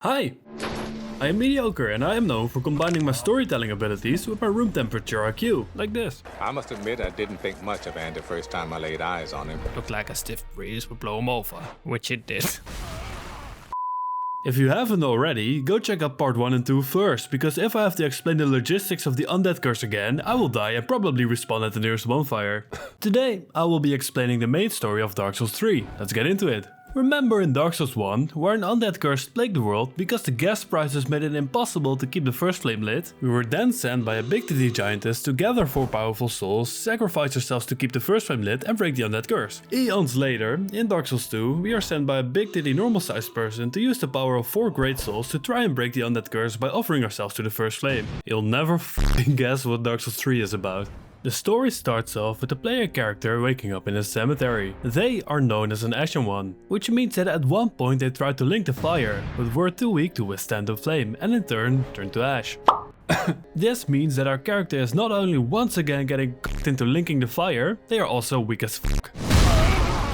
Hi! I am MedioCore and I am known for combining my storytelling abilities with my room temperature IQ, like this. I must admit I didn't think much of Andy the first time I laid eyes on him. Looked like a stiff breeze would blow him over, which it did. If you haven't already, go check out part 1 and 2 first, because if I have to explain the logistics of the Undead curse again, I will die and probably respawn at the nearest bonfire. Today, I will be explaining the main story of Dark Souls 3. Let's get into it. Remember in Dark Souls 1, where an undead curse plagued the world because the gas prices made it impossible to keep the first flame lit? We were then sent by a big titty giantess to gather 4 powerful souls, sacrifice ourselves to keep the first flame lit and break the undead curse. Eons later, in Dark Souls 2, we are sent by a big titty normal sized person to use the power of 4 great souls to try and break the undead curse by offering ourselves to the first flame. You'll never f***ing guess what Dark Souls 3 is about. The story starts off with the player character waking up in a cemetery. They are known as an Ashen One, which means that at one point they tried to link the fire, but were too weak to withstand the flame and in turn turned to ash. This means that our character is not only once again getting cooked into linking the fire, they are also weak as fuck.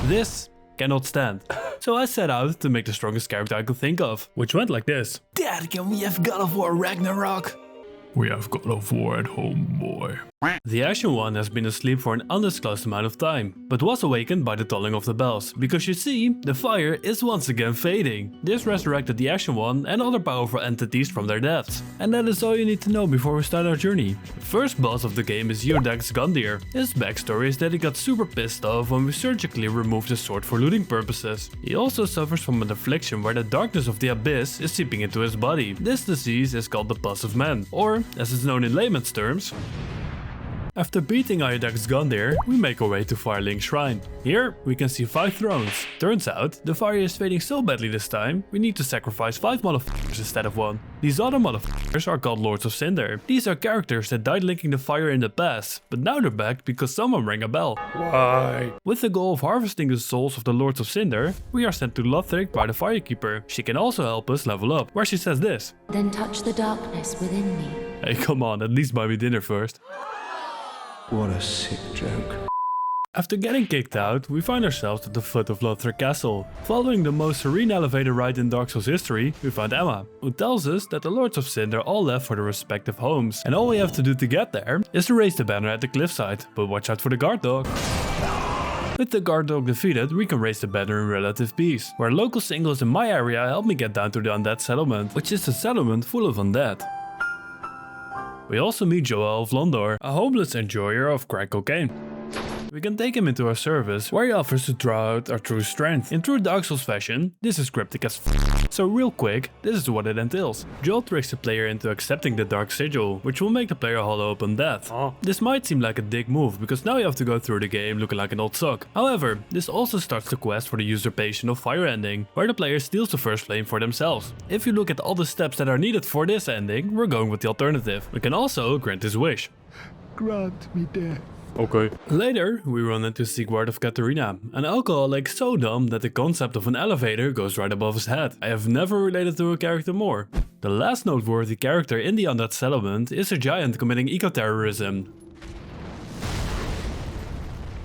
This cannot stand. So I set out to make the strongest character I could think of, which went like this. Dad, can we have God of War Ragnarok? We have God of War at home, boy. The Ashen One has been asleep for an undisclosed amount of time, but was awakened by the tolling of the bells, because you see, the fire is once again fading. This resurrected the Ashen One and other powerful entities from their deaths. And that is all you need to know before we start our journey. The first boss of the game is Hidetaka Miyazaki. His backstory is that he got super pissed off when we surgically removed his sword for looting purposes. He also suffers from an affliction where the darkness of the abyss is seeping into his body. This disease is called the Pus of Man, or as it's known in layman's terms, after beating Hidetaka Miyazaki, we make our way to Firelink Shrine. Here, we can see 5 thrones. Turns out, the fire is fading so badly this time, we need to sacrifice 5 motherfuckers instead of 1. These other motherfuckers are called Lords of Cinder. These are characters that died linking the fire in the past, but now they're back because someone rang a bell. Why? With the goal of harvesting the souls of the Lords of Cinder, we are sent to Lothric by the Firekeeper. She can also help us level up, where she says this. Then touch the darkness within me. Hey, come on, at least buy me dinner first. What a sick joke. After getting kicked out, we find ourselves at the foot of Lothric Castle. Following the most serene elevator ride in Dark Souls history, we find Emma, who tells us that the Lords of Cinder all left for their respective homes, and all we have to do to get there is to raise the banner at the cliffside, but watch out for the guard dog. With the guard dog defeated, we can raise the banner in relative peace, where local singles in my area help me get down to the Undead settlement, which is a settlement full of undead. We also meet Joel of Londor, a homeless enjoyer of crack cocaine. We can take him into our service, where he offers to draw out our true strength. In true Dark Souls fashion, this is cryptic as f***. So real quick, this is what it entails. Joel tricks the player into accepting the Dark Sigil, which will make the player hollow upon death. This might seem like a dick move, because now you have to go through the game looking like an old sock. However, this also starts the quest for the usurpation of Fire ending, where the player steals the first flame for themselves. If you look at all the steps that are needed for this ending, we're going with the alternative. We can also grant his wish. Grant me death. Okay. Later, we run into Sigward of Katarina, an alcoholic so dumb that the concept of an elevator goes right above his head. I have never related to a character more. The last noteworthy character in the Undead settlement is a giant committing eco-terrorism.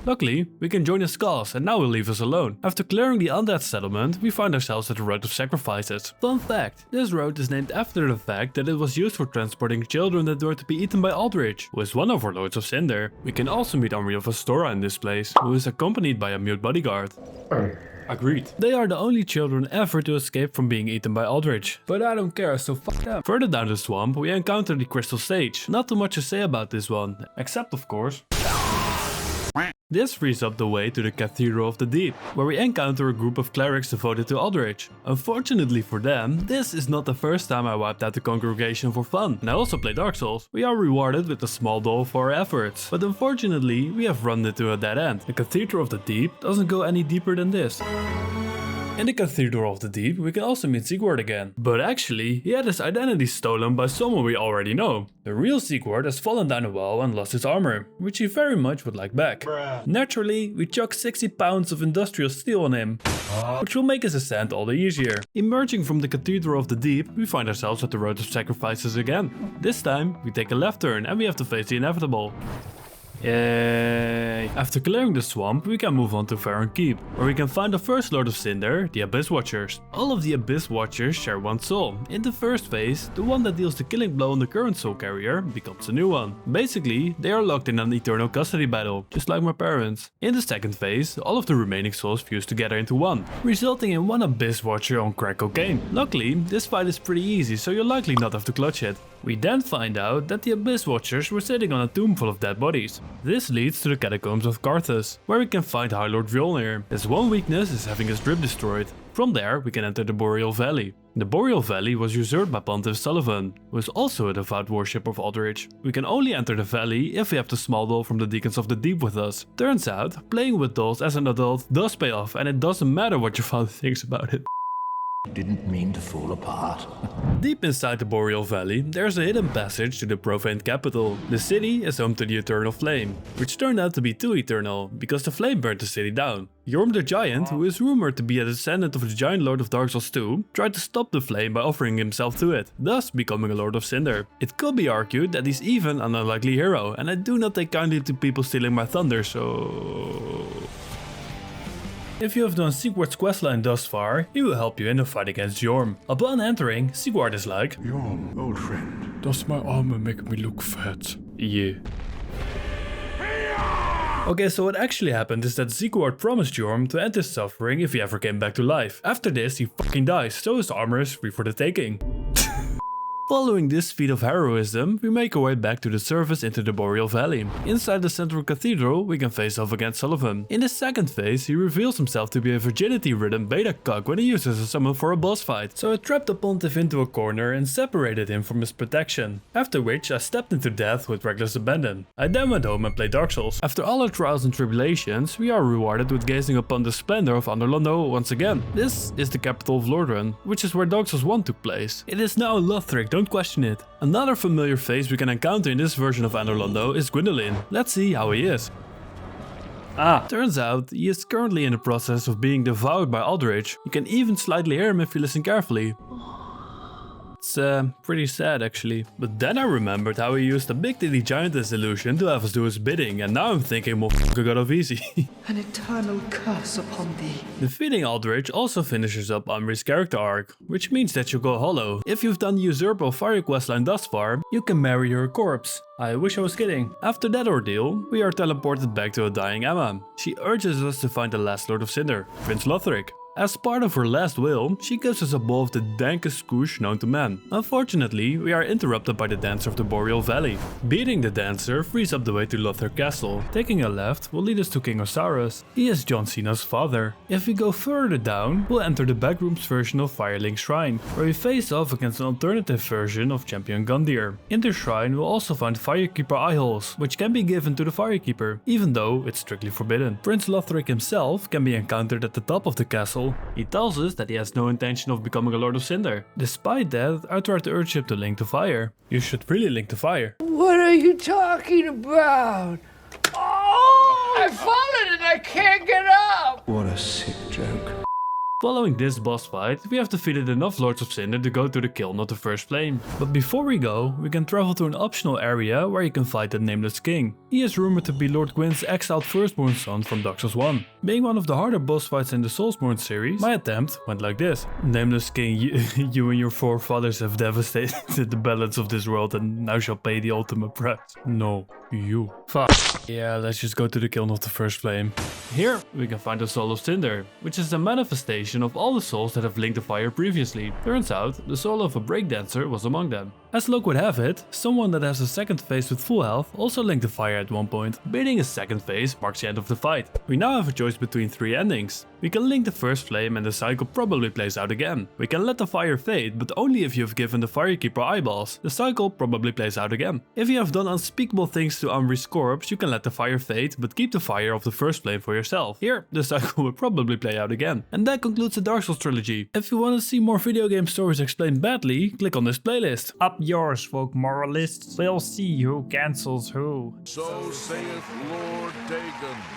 Luckily, we can join his cause and now he'll leave us alone. After clearing the Undead settlement, we find ourselves at the Road of Sacrifices. Fun fact, this road is named after the fact that it was used for transporting children that were to be eaten by Aldrich, who is one of our Lords of Cinder. We can also meet Armour of Astora in this place, who is accompanied by a mute bodyguard. Agreed. They are the only children ever to escape from being eaten by Aldrich. But I don't care, so fuck them. Further down the swamp, we encounter the Crystal Sage. Not too much to say about this one, except of course, this frees up the way to the Cathedral of the Deep, where we encounter a group of clerics devoted to Aldrich. Unfortunately for them, this is not the first time I wiped out the congregation for fun, and I also play Dark Souls. We are rewarded with a small doll for our efforts, but unfortunately we have run into a dead end. The Cathedral of the Deep doesn't go any deeper than this. In the Cathedral of the Deep, we can also meet Sigward again. But actually, he had his identity stolen by someone we already know. The real Sigward has fallen down a well and lost his armor, which he very much would like back. Naturally, we chuck 60 pounds of industrial steel on him, which will make his ascent all the easier. Emerging from the Cathedral of the Deep, we find ourselves at the Road of Sacrifices again. This time, we take a left turn and we have to face the inevitable. Yay! After clearing the swamp, we can move on to Farron Keep, where we can find the first Lord of Cinder, the Abyss Watchers. All of the Abyss Watchers share one soul. In the first phase, the one that deals the killing blow on the current soul carrier becomes a new one. Basically, they are locked in an eternal custody battle, just like my parents. In the second phase, all of the remaining souls fuse together into one, resulting in one Abyss Watcher on crack cocaine. Luckily, this fight is pretty easy, so you'll likely not have to clutch it. We then find out that the Abyss Watchers were sitting on a tomb full of dead bodies. This leads to the catacombs of Carthus, where we can find High Lord Mjolnir. His one weakness is having his drip destroyed. From there, we can enter the Boreal Valley. The Boreal Valley was usurped by Pontiff Sullivan, who is also a devout worshipper of Aldrich. We can only enter the valley if we have the small doll from the Deacons of the Deep with us. Turns out, playing with dolls as an adult does pay off, and it doesn't matter what your father thinks about it. Didn't mean to fall apart. Deep inside the Boreal Valley, there's a hidden passage to the profaned capital. The city is home to the Eternal Flame, which turned out to be too eternal, because the flame burnt the city down. Yorm the Giant, who is rumored to be a descendant of the Giant Lord of Dark Souls 2, tried to stop the flame by offering himself to it, thus becoming a Lord of Cinder. It could be argued that he's even an unlikely hero, and I do not take kindly to people stealing my thunder, so... If you have done Sigward's questline thus far, he will help you in the fight against Yorm. Upon entering, Sigward is like, Yorm, old friend. Does my armor make me look fat? yeah. Okay, so what actually happened is that Sigward promised Yorm to end his suffering if he ever came back to life. After this, he fucking dies, so his armor is free for the taking. Following this feat of heroism, we make our way back to the surface into the Boreal Valley. Inside the central cathedral, we can face off against Sullivan. In the second phase, he reveals himself to be a virginity-ridden beta cuck when he uses a summon for a boss fight. So I trapped the pontiff into a corner and separated him from his protection. After which, I stepped into death with reckless abandon. I then went home and played Dark Souls. After all our trials and tribulations, we are rewarded with gazing upon the splendor of Anor Londo once again. This is the capital of Lordran, which is where Dark Souls 1 took place. It is now Lothric, don't question it. Another familiar face we can encounter in this version of Anor Londo is Gwyndolin. Let's see how he is. Turns out, he is currently in the process of being devoured by Aldrich. You can even slightly hear him if you listen carefully. It's pretty sad actually. But then I remembered how he used a big titty giantess illusion to have us do his bidding, and now I'm thinking motherfucker got off easy. An eternal curse upon thee. Defeating Aldrich also finishes up Amri's character arc, which means that you go hollow. If you've done the Usurper Fire questline thus far, you can marry her corpse. I wish I was kidding. After that ordeal, we are teleported back to a dying Emma. She urges us to find the last Lord of Cinder, Prince Lothric. As part of her last will, she gives us a bowl of the dankest skoosh known to man. Unfortunately, we are interrupted by the dancer of the Boreal Valley. Beating the dancer frees up the way to Lothric Castle. Taking a left will lead us to King Osiris. He is John Cena's father. If we go further down, we'll enter the backrooms version of Firelink Shrine, where we face off against an alternative version of Champion Gundyr. In the shrine, we'll also find Firekeeper eyeholes, which can be given to the Firekeeper, even though it's strictly forbidden. Prince Lothric himself can be encountered at the top of the castle. He tells us that he has no intention of becoming a Lord of Cinder. Despite that, I tried to urge him to link to fire. You should really link to fire. What are you talking about? Oh! I've fallen and I can't get up! What a sick joke. Following this boss fight, we have defeated enough Lords of Cinder to go to the Kiln of the First Flame. But before we go, we can travel to an optional area where you can fight the Nameless King. He is rumored to be Lord Gwyn's exiled firstborn son from Dark Souls 1. Being one of the harder boss fights in the Soulsborne series, my attempt went like this. Nameless King, you and your forefathers have devastated the balance of this world and now shall pay the ultimate price. No, you. Fuck. Yeah, let's just go to the Kiln of the First Flame. Here, we can find the Soul of Cinder, which is a manifestation of all the souls that have linked the fire previously. Turns out, the soul of a breakdancer was among them. As luck would have it, someone that has a second phase with full health also linked the fire at one point. Beating a second phase marks the end of the fight. We now have a choice between 3 endings. We can link the first flame and the cycle probably plays out again. We can let the fire fade, but only if you have given the Firekeeper eyeballs. The cycle probably plays out again. If you have done unspeakable things to Amri's corpse, you can let the fire fade, but keep the fire of the first flame for yourself. Here, the cycle will probably play out again. And that concludes the Dark Souls trilogy. If you want to see more video game stories explained badly, click on this playlist. Up yours, folk moralists. We'll see who cancels who. So saith Lord Dagon.